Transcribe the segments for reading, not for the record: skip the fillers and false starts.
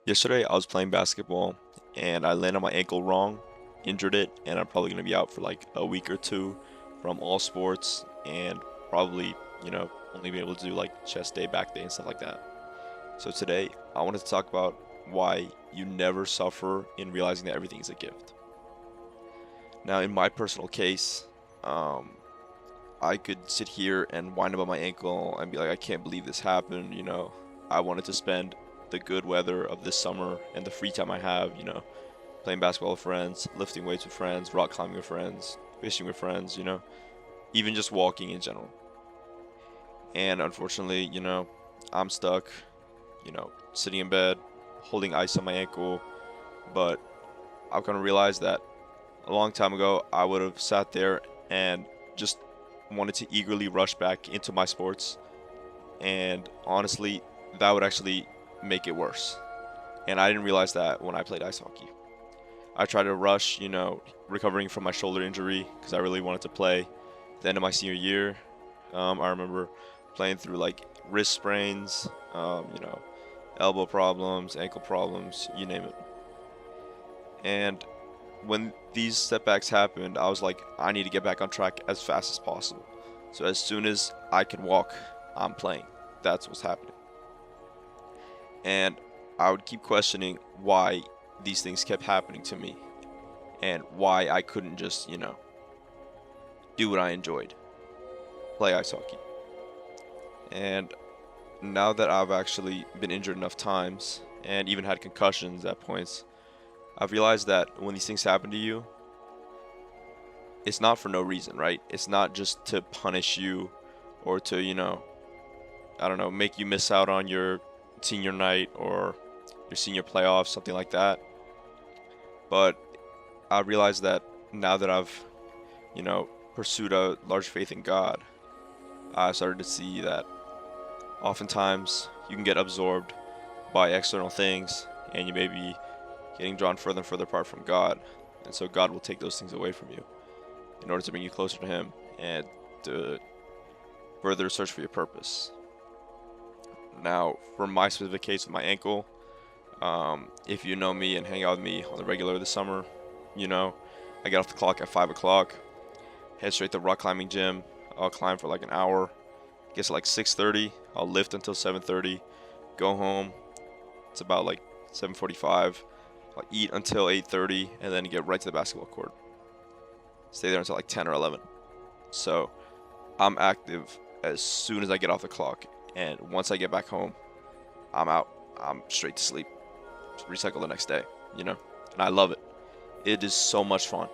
Yesterday, I was playing basketball and I landed my ankle wrong, injured it, and I'm probably going to be out for like a week or two from all sports and probably, only be able to do like chest day, back day, and stuff like that. So today, I wanted to talk about why you never suffer in realizing that everything is a gift. Now, in my personal case, um, I could sit here and whine about my ankle and be like, I can't believe this happened. I wanted to spend the good weather of this summer and the free time I have, playing basketball with friends, lifting weights with friends, rock climbing with friends, fishing with friends, even just walking in general. And unfortunately, I'm stuck, sitting in bed, holding ice on my ankle. But I've kind of realized that a long time ago, I would have sat there and just wanted to eagerly rush back into my sports. And honestly, that would actually make it worse. And I didn't realize that when I played ice hockey. I tried to rush, recovering from my shoulder injury because I really wanted to play. At the end of my senior year, I remember playing through like wrist sprains, elbow problems, ankle problems, you name it. And when these setbacks happened, I was like, I need to get back on track as fast as possible. So as soon as I can walk, I'm playing. That's what's happening. And I would keep questioning why these things kept happening to me and why I couldn't just, do what I enjoyed, play ice hockey. And now that I've actually been injured enough times and even had concussions at points, I've realized that when these things happen to you, it's not for no reason, right? It's not just to punish you or to, I don't know, make you miss out on your senior night or your senior playoffs, something like that. But I realized that now that I've, pursued a large faith in God, I started to see that oftentimes you can get absorbed by external things and you may be getting drawn further and further apart from God. And so God will take those things away from you in order to bring you closer to Him and to further search for your purpose. Now, for my specific case with my ankle, if you know me and hang out with me on the regular this summer, you know I get off the clock at 5 o'clock, head straight to rock climbing gym. I'll climb for like an hour. Gets like 6:30. I'll lift until 7:30. Go home. It's about like 7:45. I'll eat until 8:30 and then get right to the basketball court. Stay there until like 10 or 11. So I'm active as soon as I get off the clock. And once I get back home, I'm out. I'm straight to sleep. Just recycle the next day, And I love it. It is so much fun.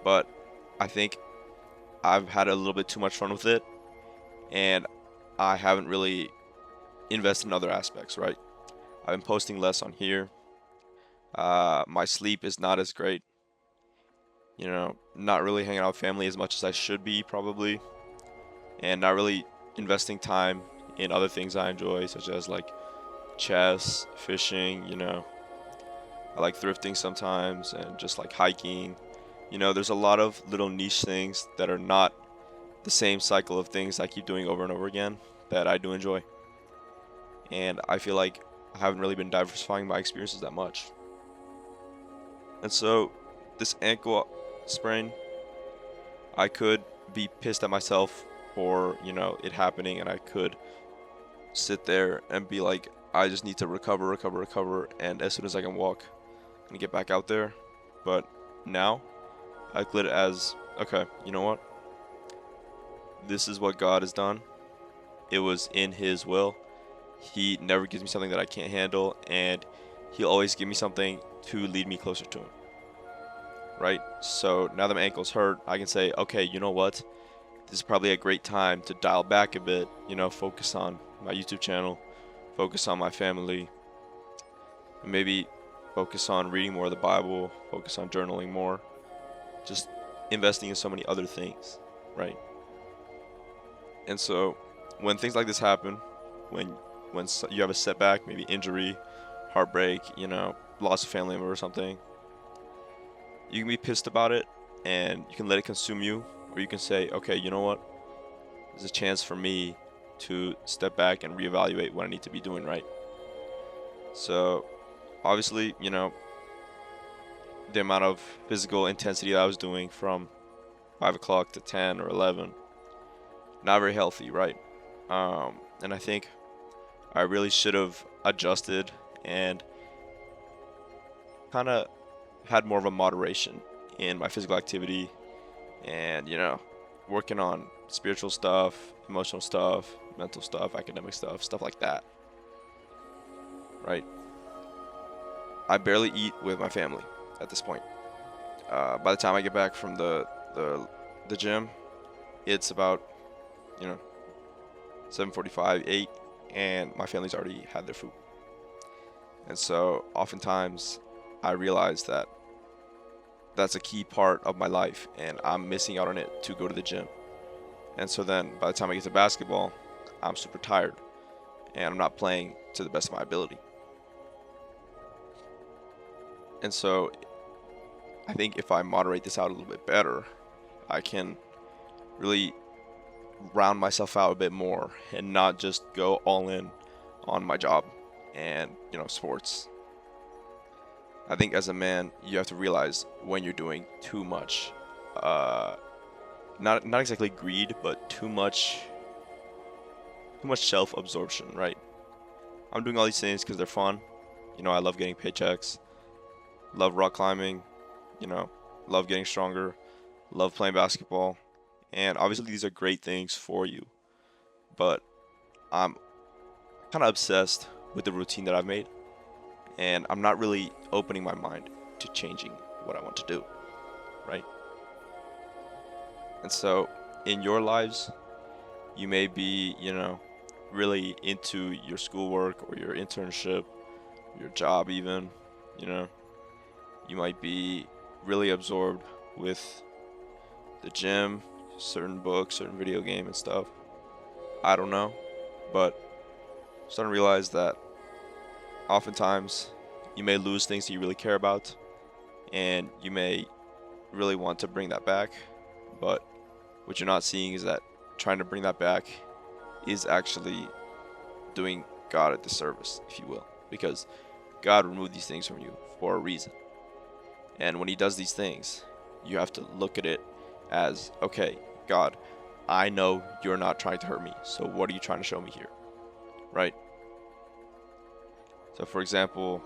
But I think I've had a little bit too much fun with it. And I haven't really invested in other aspects, right? I've been posting less on here. My sleep is not as great. Not really hanging out with family as much as I should be, probably. And not really investing time in other things I enjoy, such as like chess, fishing. I like thrifting sometimes and just like hiking. There's a lot of little niche things that are not the same cycle of things I keep doing over and over again that I do enjoy. And I feel like I haven't really been diversifying my experiences that much. And so this ankle sprain, I could be pissed at myself for, it happening, and I could sit there and be like, I just need to recover, recover, recover, and as soon as I can walk, I'm gonna get back out there. But now I look at it as, okay, you know what? This is what God has done. It was in His will. He never gives me something that I can't handle, and He'll always give me something to lead me closer to Him. Right? So now that my ankle's hurt, I can say, okay, you know what? This is probably a great time to dial back a bit, focus on my YouTube channel, focus on my family, and maybe focus on reading more of the Bible, focus on journaling more, just investing in so many other things, right? And so when things like this happen, when you have a setback, maybe injury, heartbreak, loss of family member or something, you can be pissed about it and you can let it consume you, or you can say, okay, you know what? There's a chance for me to step back and reevaluate what I need to be doing, right? So obviously, the amount of physical intensity that I was doing from 5 o'clock to 10 or 11, not very healthy, right? And I think I really should have adjusted and kind of had more of a moderation in my physical activity and, working on spiritual stuff, emotional stuff, mental stuff, academic stuff, stuff like that, right? I barely eat with my family at this point. By the time I get back from the the gym, it's about, you know, 7:45, 8, and my family's already had their food. And so oftentimes I realize that that's a key part of my life and I'm missing out on it to go to the gym. And so then by the time I get to basketball, I'm super tired and I'm not playing to the best of my ability. And so I think if I moderate this out a little bit better, I can really round myself out a bit more and not just go all in on my job and, sports. I think as a man, you have to realize when you're doing too much. Uh, not exactly greed, but too much self-absorption, right? I'm doing all these things because they're fun. I love getting paychecks, love rock climbing, you know, love getting stronger, love playing basketball, and obviously these are great things for you. But I'm kind of obsessed with the routine that I've made, and I'm not really opening my mind to changing what I want to do, right? And so in your lives, you may be, really into your schoolwork or your internship, your job even, you know, you might be really absorbed with the gym, certain books, certain video game and stuff. I don't know, but I'm starting to realize that oftentimes you may lose things that you really care about and you may really want to bring that back, but what you're not seeing is that trying to bring that back is actually doing God a disservice, if you will, because God removed these things from you for a reason. And when He does these things, you have to look at it as, okay, God, I know you're not trying to hurt me, so what are you trying to show me here, right? So, for example,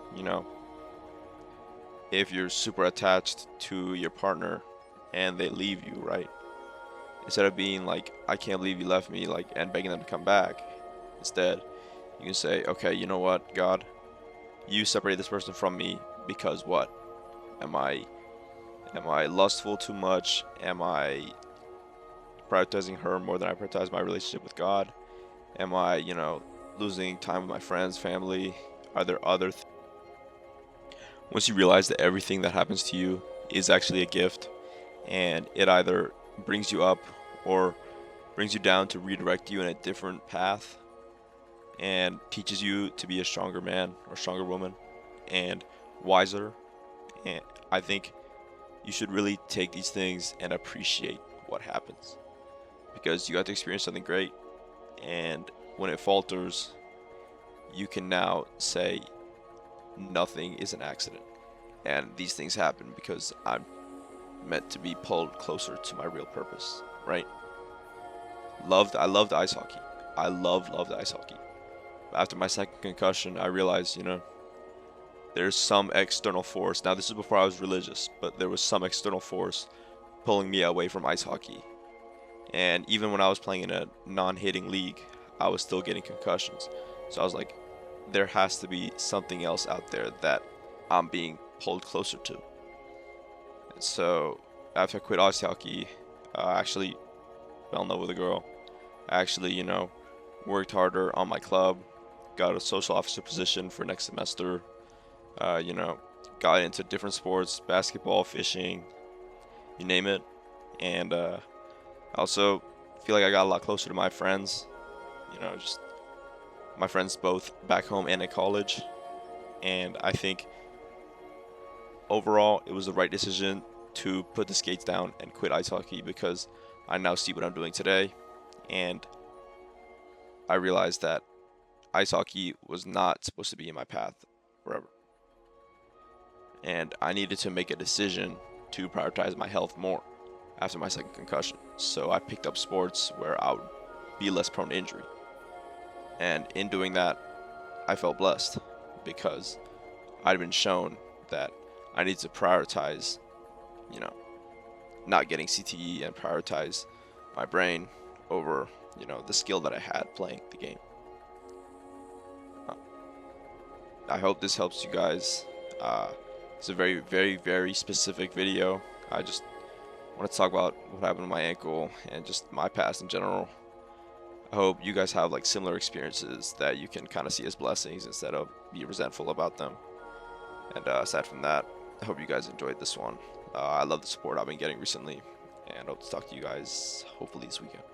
if you're super attached to your partner and they leave you, right? Instead of being like, I can't believe you left me, like, and begging them to come back, instead, you can say, okay, you know what, God, you separated this person from me because what? Am I am I lustful too much? Am I prioritizing her more than I prioritize my relationship with God? Am I, losing time with my friends, family? Are there other Once you realize that everything that happens to you is actually a gift and it either brings you up or brings you down to redirect you in a different path and teaches you to be a stronger man or stronger woman and wiser. And I think you should really take these things and appreciate what happens because you got to experience something great. And when it falters, you can now say nothing is an accident. And these things happen because I'm meant to be pulled closer to my real purpose, right? I loved ice hockey. I loved ice hockey. After my second concussion, I realized, there's some external force. Now, this is before I was religious, but there was some external force pulling me away from ice hockey. And even when I was playing in a non-hitting league, I was still getting concussions. So I was like, there has to be something else out there that I'm being pulled closer to. And so after I quit ice hockey, I actually fell in love with a girl. I actually, worked harder on my club, got a social officer position for next semester, uh, you know, got into different sports, basketball, fishing, you name it. And I also feel like I got a lot closer to my friends, just my friends both back home and at college. And I think overall it was the right decision to put the skates down and quit ice hockey because I now see what I'm doing today. And I realized that ice hockey was not supposed to be in my path. forever. And I needed to make a decision to prioritize my health more after my second concussion. So I picked up sports where I would be less prone to injury. And in doing that, I felt blessed because I'd been shown that I need to prioritize, you know, not getting CTE and prioritize my brain over, the skill that I had playing the game. Uh, I hope this helps you guys. It's a very, very, very specific video. I just want to talk about what happened to my ankle and just my past in general. I hope you guys have like similar experiences that you can kind of see as blessings instead of be resentful about them. And aside from that, I hope you guys enjoyed this one. I love the support I've been getting recently, and hope to talk to you guys hopefully this weekend.